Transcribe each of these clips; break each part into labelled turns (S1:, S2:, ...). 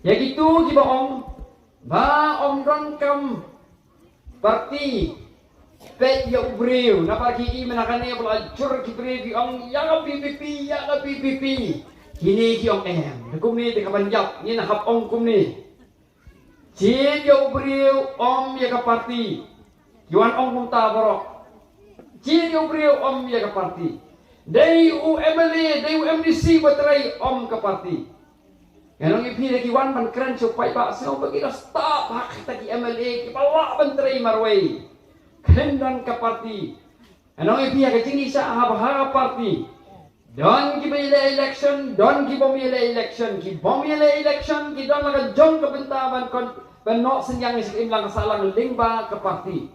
S1: Ya gitu ki ba om don kam parti pe ya ubriu na pagi i menakan ya pelajur ki bre ki ong ya ka PPP kini ki ong kum ni de kaban jap ni na hap ong kum ni jin ya ubriu om ya ka parti yuan ong kum ta borok jin ya ubriu om ya ka parti dei u MLA dei u MDC batrai om ka parti Ganong ipi lagi wan ban keren supaya pak sino bagi stop hak tagi MLA ki bawa menteri marway keren dan ke parti ganong ipi ya kecing isa ha parti don ki bela election don ki bomila election ki don laga jong ke bentaban kon benok senjang is imlang salang lingba ke parti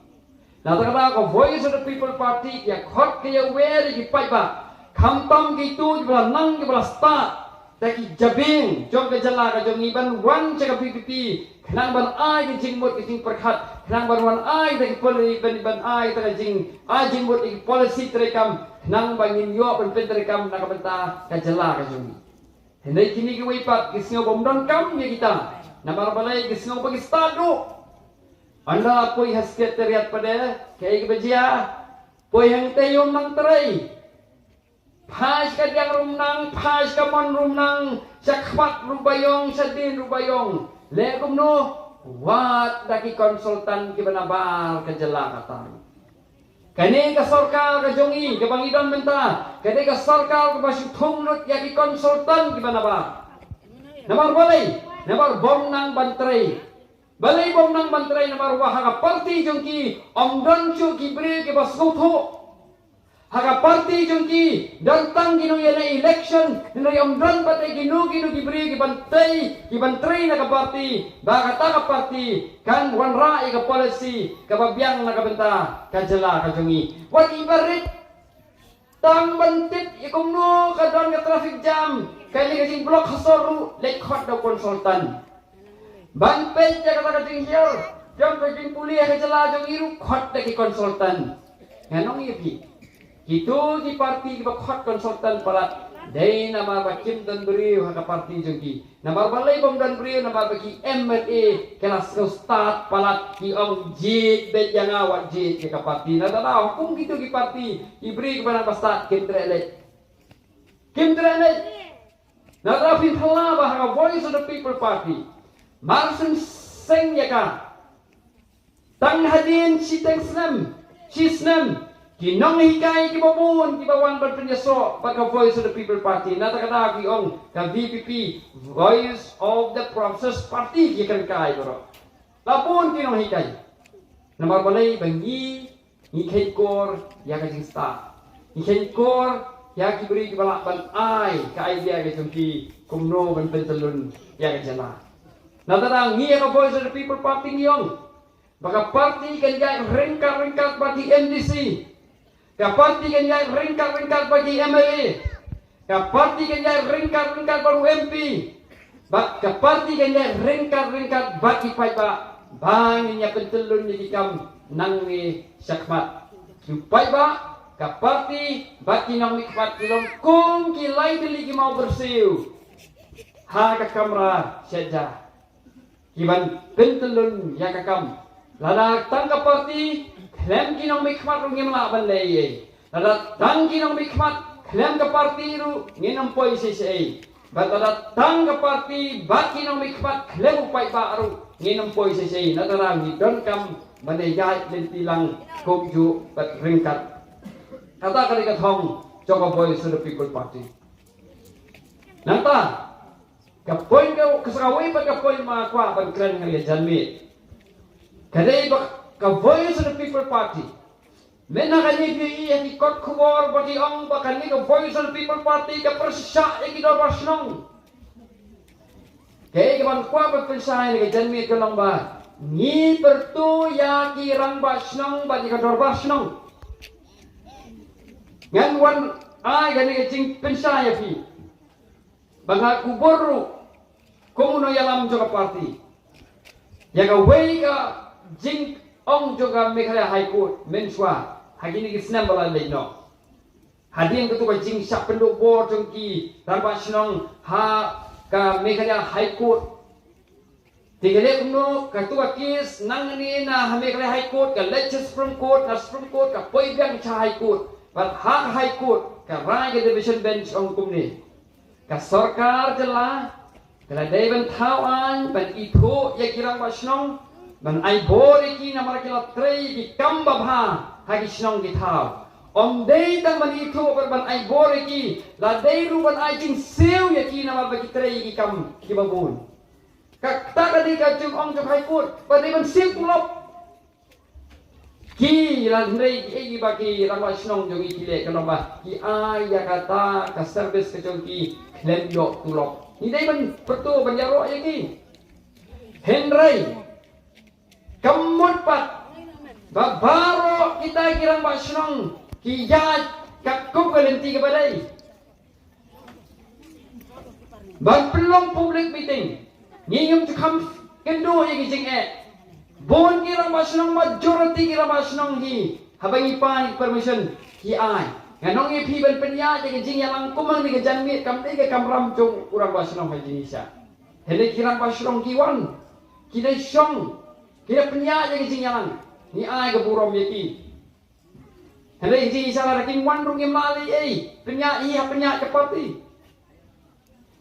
S1: na kata ko voice of the people party ya khot ke ya weri ki pai ba khampam ki tu bala nang ki bala start Taki jabing, jom ke jala ka jom iban wan caka PPP, kenang ban ai ke jing mut ke jing perkhat, kenang ban wan ai taki poli ban ai taka jing jing mut ke policy terekam, kenang ban ngin yo ban pen terekam nak benta ka jala ka jom. Hendai kini ke wipat ke singo bomdon kam ya kita, namar balai ke singo bagi stadu. Anda poi hasket teriat pada kai ke bejia, poi hang teyom nang terai. Pas ka diang rumnang, pas ka mon rumnang, sakpat rubayong, sadin rubayong. Lekum no, wat daki konsultan ki banabar ka jala katang. Kani ka sarkar ka jongi, ka bangidon menta, kani ka sarkar ka basyuthong lut ya ki konsultan ki banabar. Namar balay, namar bom nang bantray. Balay bom nang bantray namar waha ka parti jongki, omdon chu ki bre ki basgutho. Haka parti jongki dantang gino yana election nilai omdron patay gino gibri gibantray na ka parti baka ta ka parti kan wanra ka policy kababyang na kabenta kajala kajongi wat ibarit tang bantit ikumno kadon ka traffic jam kali kasing blok hasoru lekhot daw konsultan banpet ja kata kajing hier jam kajing puliah kajala jong iru khot da ki konsultan nganong ipi Itu di parti bakhat konsultan palat dai nama bakim dan beriu haka parti jongki nama balai bom dan beriu nama bagi MLA kelas start palat ki ong jit bet yang awak jit ke parti na dah hukum gitu di parti ibri kepada pasat kimtrele na rafin hala bahaka voice of the people party marsun seng yaka tang hadin siteng snam Kinong hikai ki babun ki bawan berpenyeso baka voice of the people party nata kata ki ong ka VPP voice of the process party ki kan kai bro lapun kinong hikai namar balai bangi ni kai kor ya ka jing sta ni kai kor ya ki beri ki balak ban ai ka idea ka jumpi kumno ban pentelun ya ka jana nata dang ni ka voice of the people party ni ong baka party kan ya rengkar party MDC Kaparti kanya ringkat bagi MLA, kaparti kanya ringkat baru MP, kaparti kanya ringkat bagi paiba, banginya pentelun ni kam nangni sakmat. Paiba kaparti bagi nang mikmat kilong kung kilai beli ki mau bersiu, ha kamera saja. Kiban pentelun ya kakam, lada tangkap parti. Klem kinong mikmat ru ngimla balay. Tadat tang kinong mikmat klem ka parti ru nginong poy sisay. Batadat tang ka parti bat kinong mikmat klem upay baru nginong poy sisay. Natarang ni don kam manayay lentilang kumju bat ringkat. Kata kali kathong joko voice of the people party. Nanta kapoy ka kasaway pa kapoy makwa ban kren ngaliya janmi. Kadai ka voice of the people party mena kanigi iya ki kot khubor bagi ong bakani ka voice of the people party ka persya iki do basnong kay kaman kwa ba persya ni janmi ko lang ba ni pertu ya ki rang basnong bagi ka dor basnong ngan wan ai gani ka jing persya ya fi banga kubor komuno yalam joka party ya ka wei ka jing Ong juga Meghalaya High Court menswa hagini kisnam bala leino hadin ketu ka jing sak penduk bor jongki tanpa sinong ha ka Meghalaya High Court Tinggalnya kuno ketua kes nang ni na hame kale high court ka lecture supreme court ka poi biang cha high court pat hak high court ka rai ke division bench ong kumni ka sarkar jela kala devan thawan ban itho ya kirang basnong ban ai bori ki na marakila trei ki kamba bha hagi snong ki thaw om dei tang ban itho ban ai bori ki la dei ru ban ai jing seu ya ki na ma ki trei ki kam ki babun tak tadi kacung ong jok high court pada ban sim pulop ki lan rei ki bagi rangwa snong jong ki le kanoma ki ya kata ka service kacung ki klem yo tulop ni dai ban pertu ban jaro ya ki henry kamut pat babaro kita kirang ba snong ki ya kakup galenti ke badai ban pelong public meeting ngiyong tukam kendo yang jing bon kira masnong majority kira masnong hi habang ipan permission hi ai nganong ipi ban penya yang jing yang kumang ni janmi kam te kam ram chung kurang masnong ha jinisa hele kira masnong kiwan kira song kira penya yang jing yang ni ai ke burom yaki hele jing isa rakin wan rung imali penya penya kapati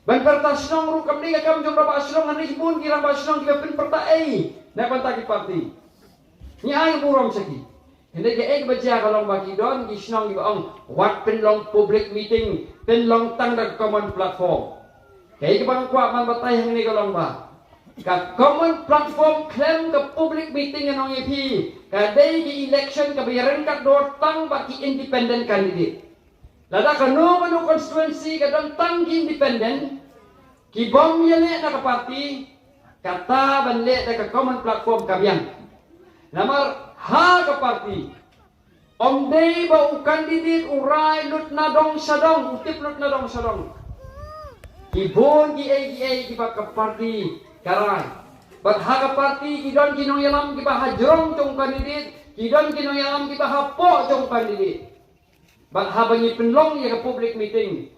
S1: ban perta snong ru kam ni kam jom ba snong ani bun kira ba snong kita pin perta na panta ki parti ni ai burom saki hende ke baca kalau bagi don ki snong ki ong wat pin long public meeting pin long tang da common platform ke bang kwa man batai hang ni kalau ba ka common platform claim ke public meeting anong ipi ka dei di election ka biaran ka do tang ba ki independent candidate lada kanu constituency ka don tang ki independent ki bom yele na ka parti kata banle da ka common platform kabiang namar ha ka parti om dei ba u candidate urai lut na dong sadong utip lut na dong sadong ki bon ki ki ba ka parti karai bat ha ka parti ki don ki nong yalam ki ba hajrong tong candidate ki don ki nong yalam ki ba hapo tong candidate bat ha bangi penlong ya ka public meeting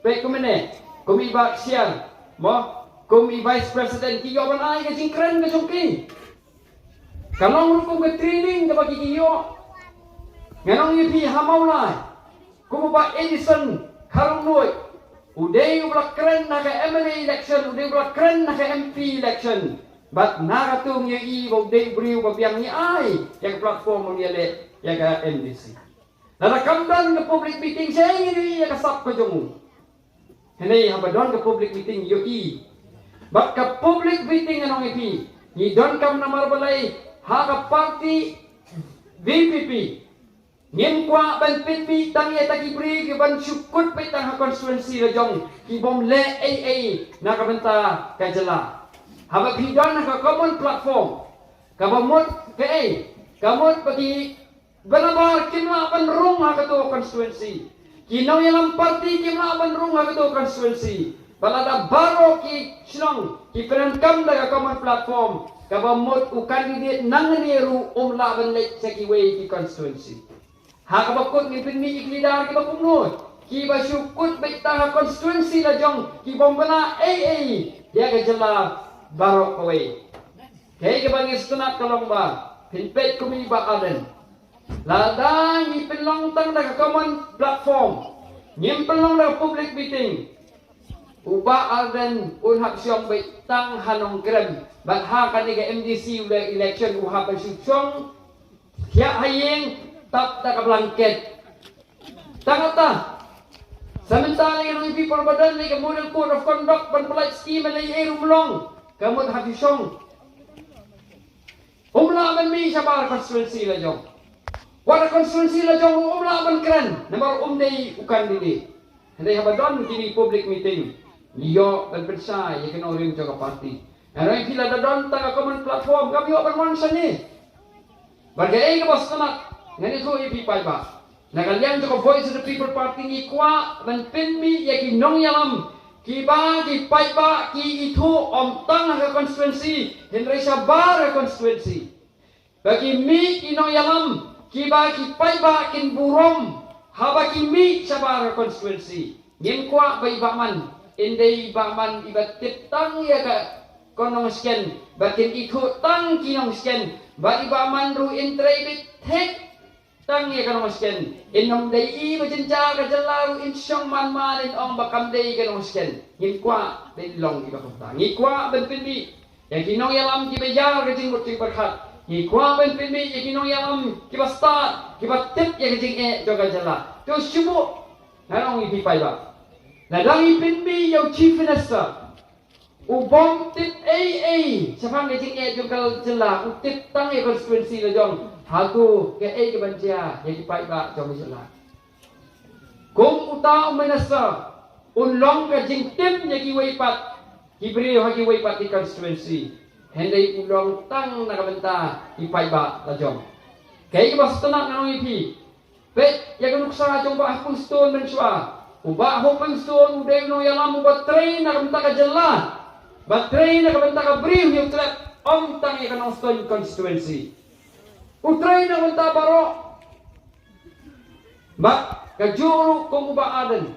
S1: pe kumene kumi ba sial mo kumi vice president ki yo ban ai ka jingkren ka jongki kalong rukum ke training ka bagi ki yo nganong yipi hamau lai kumu ba Edison karung noi udai ubla kren na ka MLA election udai ubla kren na ka MP election bat na ka tung ye i bo dei briu ba biang ni ai yang platform ni le ya ka NDC nada kamdan ke public meeting saya ini ya kasap ke jomu henei habadon ke public meeting yo i bak ke public meeting anong ipi ni don kam namar balai ha ka party VPP ngin kwa ban pitpi tang ye taki bri ke ban syukut pe tang ha constituency la jong ki bom le na ka benta ka jela haba pi don ka common platform ka bomot ke kamot bagi balabar kimla ban rung ha ka to constituency kinaw yang parti kimla ban rung ha ka to constituency balada baro ki sinong ki perenkam da common platform kabamot u candidate nanganiru umla ban lek sekiwe ki constituency ha kabakot ni pinmi iklidar ki bakumno ki basukut baita ha constituency la jong ki bombana dia ka jela baro kawe kay ka bangis tunat kalongba pinpet kumi ba aden ladang ipinlong tang da common platform nyimpelong da public meeting uba alden unhak siong baik tang hanong krem bat ha kaniga MDC ula election uha pasukong kya hayeng tap da ka blanket tangata samantala yang people badan ni model code of conduct ban polite scheme lay rumlong kamot habisong umla ban mi sabar constituency la jong wala constituency la jong umla ban kren namar umdei ukan dili hindi habadon kini public meeting liyo dan persay yakin orim jaga parti ano yung pila dadon taga common platform kami open one sa ni bagay ka bos tamat ganito ipipay ba nakalyan jaga voice of the people party ni kwa dan pinmi yakin nong yalam kiba kipay ba ki itu om tang ka constituency hindi sa bar constituency bagi mi kinong yalam kiba kipay ba kin burom haba kimi sa bar constituency ngin kwa bay ba man Inday baman iba tiptang ya ka konong sken bakin ikut tang kinong sken bagi ba manru intrai bit tek tang ye kanong sken inom dai I bajenja ka jalaru in syong man in ong bakam dai kanong sken ngikwa dai long iba kota ngikwa ben pinbi ya kinong yalam ki bejar ka jing uting berkat ngikwa ben pinbi ya kinong yalam ki basta ki batip ya jing joga jala to syubu nanong ipi pai ba na dang ipinbi yaw chief minister ubong tip sapang ke jing jungkal jela utip tang constituency la jong haku ke ke bancia ye ki pai ba jong jela kung uta minister ulong ke jing tim ye ki wei pat ki bri ha ki wei pat di constituency hendai ulong tang na kabenta ki pai ba la jong ke ki bas tanak nang ipi bet ya kan uksa jong ba pung stone mensua uba ho pung stone udeng no yalam uba train na kabenta ka jela Baterai na kabenta ka brief yung trap om tangi ka ng stone constituency. Utray na kabenta baro. Ba kajuro kung ubaadan.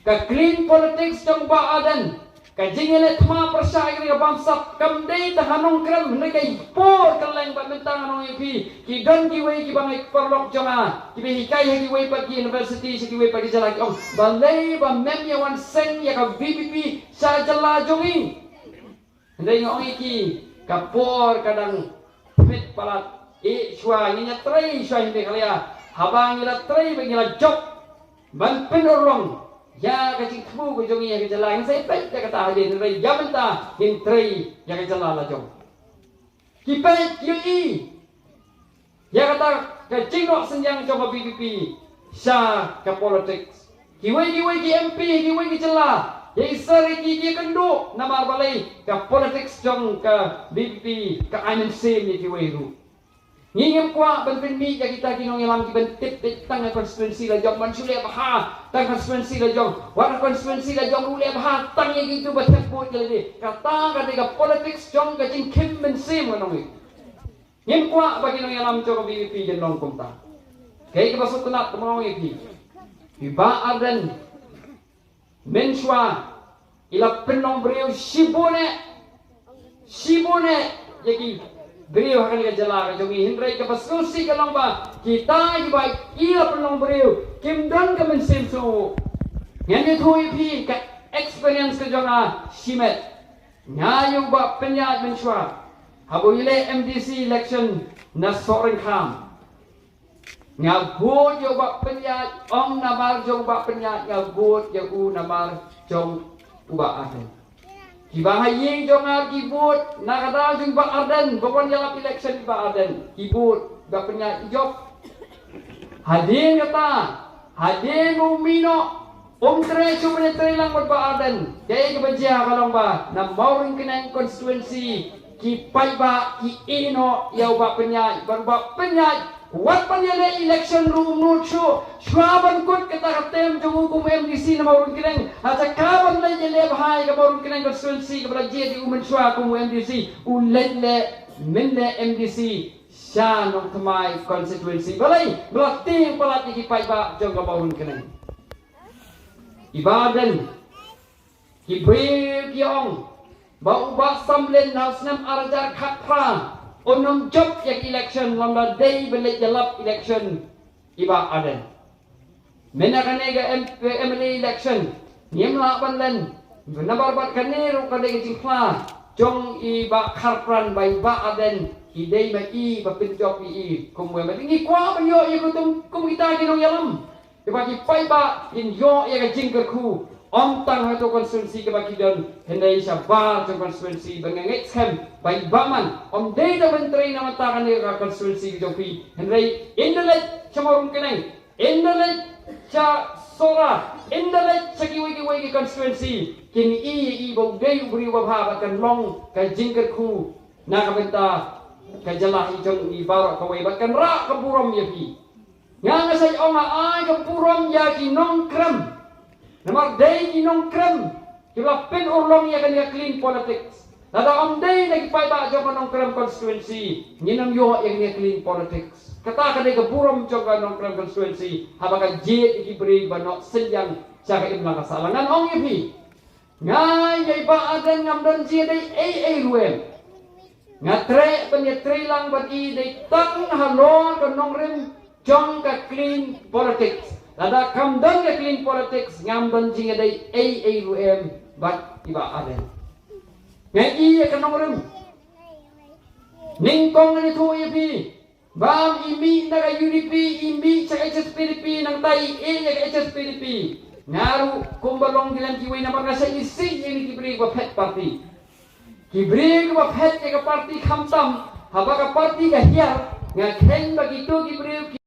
S1: Ka clean politics kung ubaadan. Ka jingilet ma persya ka bamsap kamday tahanong kram na kay por kaleng badminton anong ipi ki don ki way ki bangay perlok jonga ki behikay ki way pag university si ki way pag jalak om balay ba mem ya wan seng ya ka VPP sa jala jongi. Hindi nga iki kapor kadang fit palat shwa niya try shwa hindi kaya habang nila try bag nila job ban pinorong ya kacing kmu ko jongi ya kajala ang say pet ya kata hadin ray yamenta hin try ya kajala la jong kipet yung ya kata kacing no senyang coba BBP sa ka politics kiway ki MP kiway ki jala Yang sari kiki kendo namar balai ka politics jong ka BBP ka INC ni kiwairu. Ngingem kwa benpin mi ya kita kinong yalam ki bentip tang constituency la jong mansule bah tang constituency la jong wa constituency la jong ule bah tang yang itu batet po jale kata ka politics jong ka jing kim ben sim nong. Ngem kwa bagi nong yalam jong BBP jen long kumta. Kay ka basut na tumong ipi. Iba arden Mensua ila penong beriau sibone jadi beriau akan jala ka jongi hindrai ka pasusi ka lomba kita ibai ila penong beriau kimdan ka mensim so ngani thui pi ka experience ka jonga simet ngayo ba penyat mensua habu ile MDC election na soring kam ngagut yo ba penyat ong nabar jong ba penyat ngagut yo u nabar jong uba aden kibahaying jong ar kibut nakata jong ba arden bokon yalap election ba arden kibut ba penyat job hadin kata hadin umino tre chubre lang ba arden kay kibajia kalong ba na mauring kinang constituency ki paiba ki ino yaw ba penyat ba penyat Wat panyala election room nutsyo Shwaban kot kita katem Jung hukum MDC na marun kinang At sa kaban na yale bahay Ka marun kinang constituency Kapala jedi uman shwa Kumu MDC Ulit le Minle MDC Siya nung tamay constituency Balay Balati palat ikipay ba Jung ka marun kinang Ibadan Kibril kiyong Bauba samlen Haus nam arajar khatra Onong job yang election lamba day belit jalap election iba aden. Menakanega MLA election niem laban len nabarbat kanero kadai jingkla jong iba karpran bai ba aden idei mai I bapin job I kumwe mai ngi kwa banyo ye kutum kum kita kinong yalam. Iba ki pai ba in yo ye ka jingker ku Om tang hato konstituensi kebaki don hendai sabar jong konstituensi bangengek sem bai baman om dei da menteri nama takan ka konstituensi jopi hendai indelet chamarung keneng indelet cha sora indelet chakiwi kiwi konstituensi kini I bau dei ubri wabha kan long ka jingker ku na kabenta ka jalah jong I barok ka wei bakan ra ka buram yapi nga sai onga ai ka buram ya ki nong krem Namar day inong krem, kila pin urlong ya kanya clean politics. Nada om day nagipay ba jong anong krem constituency, ninam yo yang niya clean politics. Kata ka day kaburam jong anong krem constituency, habang ka jit ikibri ba no senyang siya ka imlang kasalangan ong ipi. Ngay yai ba aden ngam don sia dai ruem. Ngatre penyetri lang bagi dai tang halon ke nong rim jong ka clean politics. Lada kam don ka clean politics ngam don sia dai ruem bat iba aden. Ngai iya ke nong rim. Ningkong ni thu ipi. Bam imi na ka UDP imi sa HSPDP nang tai na ka HSPDP. Ngaru kumbalong dilan kiway na mga sa isi ini kibri ko pet party. Kibri ko pet ka party kamtam haba ka party ka hiyar nga khen begitu kibri